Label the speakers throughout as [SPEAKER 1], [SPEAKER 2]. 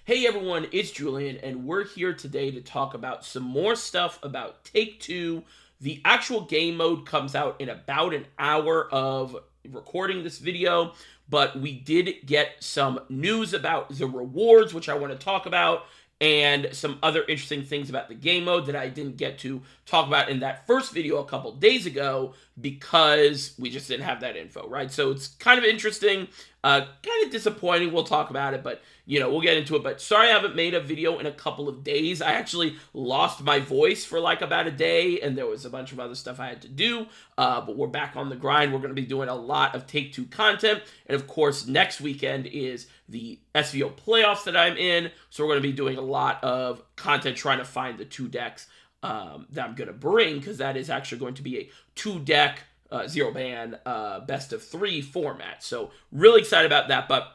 [SPEAKER 1] Hey everyone, it's Julian, and we're here today to talk about some more stuff about Take-Two. The actual game mode comes out in about an hour of recording this video, but we did get some news about the rewards, which I want to talk about, and some other interesting things about the game mode that I didn't get to talk about in that first video a couple days ago because we just didn't have that info, right? So it's kind of interesting, kind of disappointing. We'll talk about it, but we'll get into it. But sorry I haven't made a video in a couple of days. I actually lost my voice for like about a day, and there was a bunch of other stuff I had to do, but we're back on the grind. We're going to be doing a lot of Take-Two content, and of course, next weekend is the SVO playoffs that I'm in, so we're going to be doing a lot of content trying to find the two decks that I'm going to bring, because that is actually going to be a two-deck, zero-ban, best-of-3 format. So really excited about that, but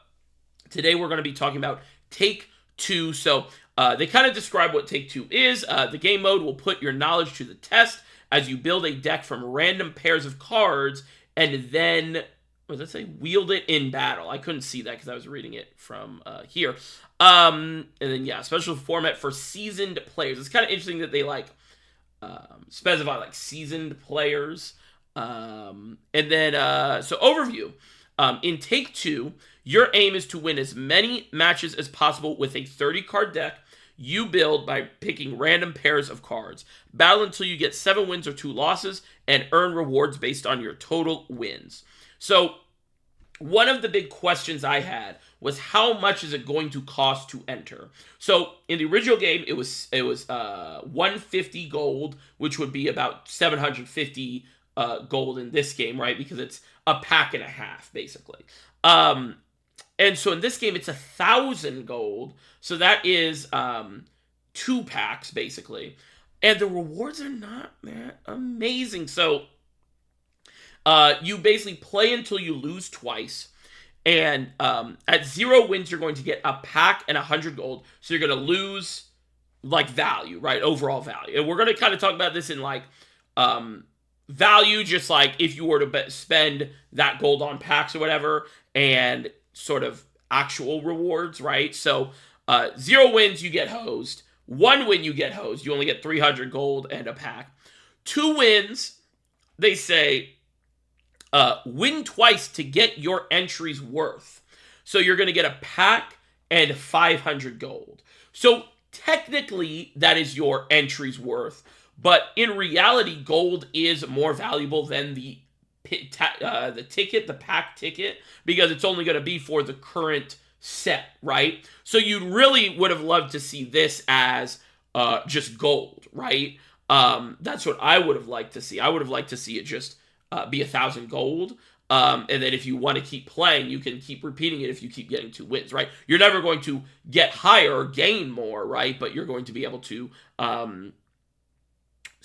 [SPEAKER 1] today we're going to be talking about Take-Two. So they kind of describe what Take-Two is. The game mode will put your knowledge to the test as you build a deck from random pairs of cards and then, what does that say? Wield it in battle. I couldn't see that because I was reading it from here. And then, yeah, special format for seasoned players. It's kind of interesting that they, specify, seasoned players. And then, so overview. In Take-Two, your aim is to win as many matches as possible with a 30-card deck you build by picking random pairs of cards. Battle until you get 7 wins or 2 losses, and earn rewards based on your total wins. So, one of the big questions I had was how much is it going to cost to enter? So, in the original game, it was 150 gold, which would be about 750 gold in this game, right? Because it's a pack and a half, basically. And so in this game, it's 1,000 gold. So that is 2 packs, basically. And the rewards are not that amazing. So you basically play until you lose twice. And at 0 wins, you're going to get a pack and 100 gold. So you're going to lose, value, right? Overall value. And we're going to kind of talk about this in, value, just if you were to spend that gold on packs or whatever, and sort of actual rewards, right? So 0 wins, you get hosed. 1 win, you get hosed. You only get 300 gold and a pack. 2 wins, they say, win twice to get your entry's worth. So you're going to get a pack and 500 gold. So technically, that is your entry's worth. But in reality, gold is more valuable than the ticket, the pack ticket, because it's only going to be for the current set, right? So you really would have loved to see this as just gold, right? That's what I would have liked to see. I would have liked to see it just be 1,000 gold. And then if you want to keep playing, you can keep repeating it if you keep getting 2 wins, right? You're never going to get higher or gain more, right? But you're going to be able to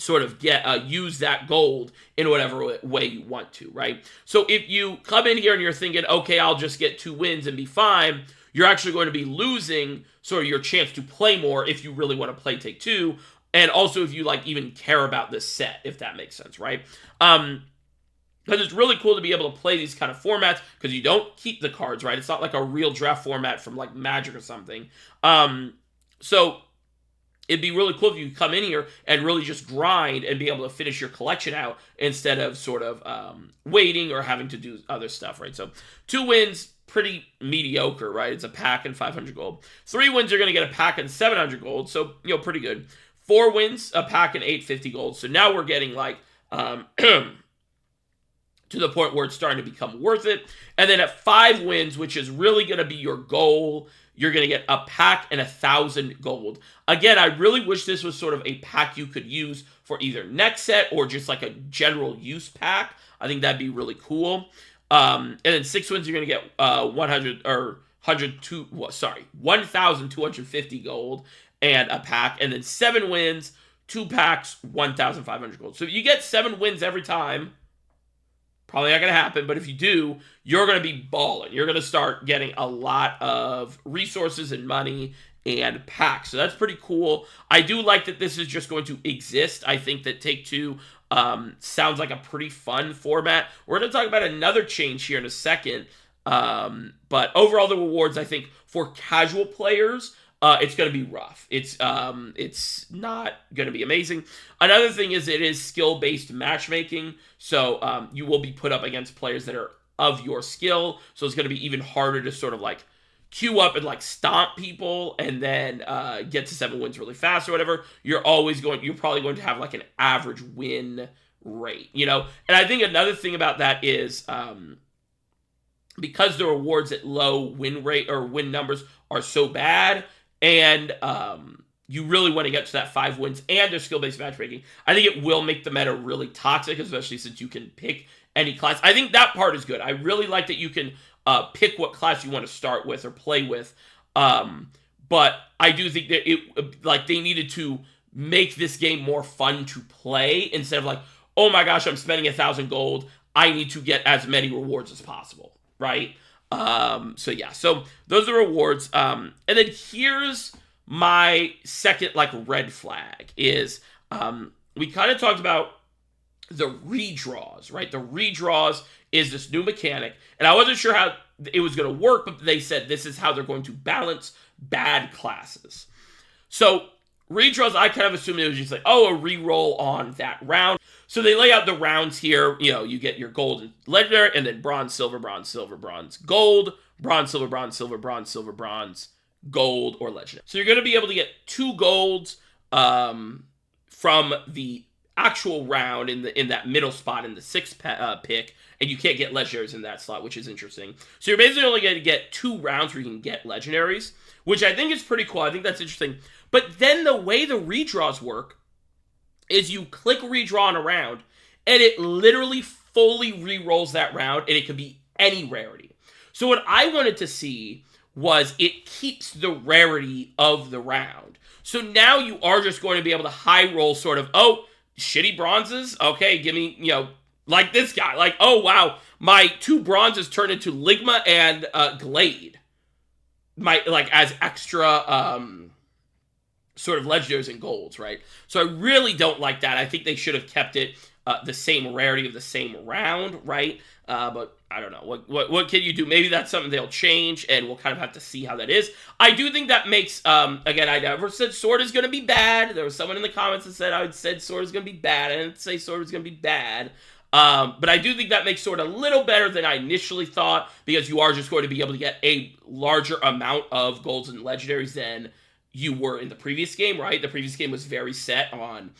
[SPEAKER 1] sort of use that gold in whatever way you want to, right? So if you come in here and you're thinking, okay, I'll just get 2 wins and be fine, you're actually going to be losing sort of your chance to play more if you really want to play Take-Two, and also if you even care about this set, if that makes sense, right? Because it's really cool to be able to play these kind of formats, because you don't keep the cards, right? It's not like a real draft format from Magic or something. So it'd be really cool if you come in here and really just grind and be able to finish your collection out instead of sort of waiting or having to do other stuff, right? So 2 wins, pretty mediocre, right? It's a pack and 500 gold. 3 wins, you're going to get a pack and 700 gold, so, pretty good. 4 wins, a pack and 850 gold. So now we're getting, to the point where it's starting to become worth it. And then at 5 wins, which is really going to be your goal, you're going to get a pack and 1,000 gold. Again, I really wish this was sort of a pack you could use for either next set or just a general use pack. I think that'd be really cool. And then 6 wins, you're going to get 1,250 gold and a pack. And then 7 wins, 2 packs, 1,500 gold. So if you get 7 wins every time, probably not going to happen, but if you do, you're going to be balling. You're going to start getting a lot of resources and money and packs. So that's pretty cool. I do like that this is just going to exist. I think that Take-Two sounds like a pretty fun format. We're going to talk about another change here in a second. But overall, the rewards, I think, for casual players, it's going to be rough. It's not going to be amazing. Another thing is it is skill-based matchmaking, so you will be put up against players that are of your skill, so it's going to be even harder to sort of like queue up and like stomp people and then get to 7 wins really fast or whatever. You're probably going to have like an average win rate, you know? And I think another thing about that is because the rewards at low win rate or win numbers are so bad, and you really want to get to that 5 wins and their skill-based matchmaking, I think it will make the meta really toxic, especially since you can pick any class. I think that part is good. I really like that you can pick what class you want to start with or play with. But I do think that they needed to make this game more fun to play instead of like, oh my gosh, I'm spending 1,000 gold. I need to get as many rewards as possible, right? So yeah, so those are rewards. And then here's my second like red flag is we kind of talked about the redraws, right? The redraws is this new mechanic, and I wasn't sure how it was going to work, but they said this is how they're going to balance bad classes. So redraws, I kind of assumed it was just like, oh, a reroll on that round. So they lay out the rounds here. You know, you get your gold and legendary, and then bronze, silver, bronze, silver, bronze, gold, bronze, silver, bronze, silver, bronze, silver, bronze, gold, or legendary. So you're going to be able to get 2 golds from the actual round in that middle spot in the 6th pick, and you can't get legendaries in that slot, which is interesting. So you're basically only going to get 2 rounds where you can get legendaries, which I think is pretty cool. I think that's interesting. But then the way the redraws work is you click redraw on a round, and it literally fully re-rolls that round, and it can be any rarity. So what I wanted to see was it keeps the rarity of the round. So now you are just going to be able to high roll sort of, oh, shitty bronzes? Okay, give me, like this guy. Like, oh, wow, my 2 bronzes turned into Ligma and Glade. As extra sort of legendaries and golds, right? So I really don't like that. I think they should have kept it the same rarity of the same round, right? But I don't know. What can you do? Maybe that's something they'll change, and we'll kind of have to see how that is. I do think that makes, again, I never said Sword is going to be bad. There was someone in the comments that said I said Sword is going to be bad. I didn't say Sword was going to be bad. But I do think that makes Sword a little better than I initially thought, because you are just going to be able to get a larger amount of golds and legendaries than you were in the previous game, right? The previous game was very set on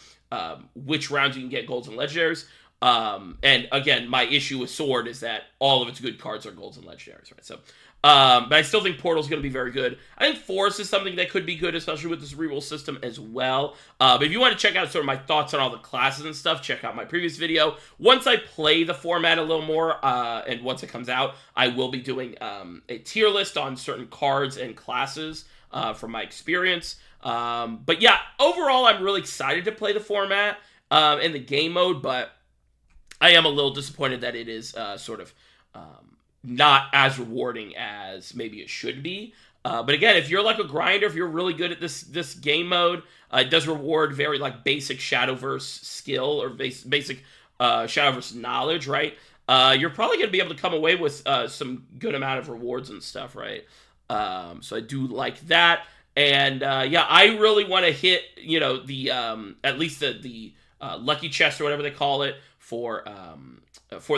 [SPEAKER 1] which rounds you can get golds and legendaries. And again, my issue with Sword is that all of its good cards are golds and legendaries, right? So, but I still think Portal's going to be very good. I think Forest is something that could be good, especially with this reroll system as well. But if you want to check out sort of my thoughts on all the classes and stuff, check out my previous video. Once I play the format a little more, and once it comes out, I will be doing a tier list on certain cards and classes from my experience. But yeah, overall, I'm really excited to play the format and the game mode, but I am a little disappointed that it is sort of not as rewarding as maybe it should be. But again, if you're like a grinder, if you're really good at this game mode, it does reward very like basic Shadowverse skill or basic Shadowverse knowledge, right? You're probably going to be able to come away with some good amount of rewards and stuff, right? So I do like that. And yeah, I really want to hit, the at least the lucky chest or whatever they call it for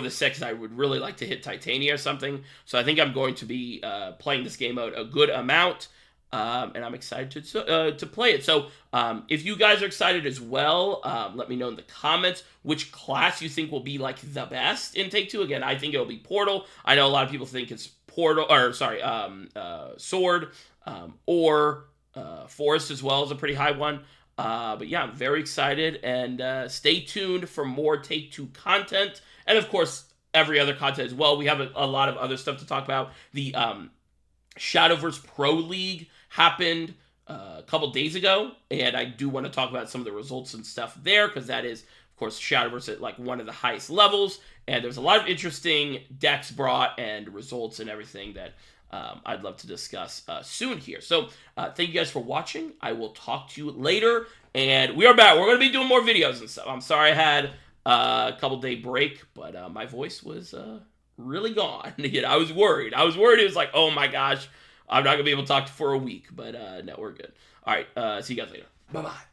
[SPEAKER 1] the 6. I would really like to hit Titania or something. So I think I'm going to be playing this game mode a good amount, and I'm excited to play it. So if you guys are excited as well, let me know in the comments which class you think will be like the best in Take-Two. Again, I think it'll be Portal. I know a lot of people think it's Sword, or Forest as well is a pretty high one. But yeah, I'm very excited, and stay tuned for more Take-Two content, and of course, every other content as well. We have a lot of other stuff to talk about. The Shadowverse Pro League happened a couple days ago, and I do want to talk about some of the results and stuff there, because that is, of course, Shadowverse at like one of the highest levels, and there's a lot of interesting decks brought and results and everything that I'd love to discuss soon here. So thank you guys for watching. I will talk to you later, and we are back. We're going to be doing more videos and stuff. I'm sorry I had a couple-day break, but my voice was really gone. I was worried. It was like, oh my gosh, I'm not gonna be able to talk for a week, but no, we're good. All right, see you guys later. Bye bye.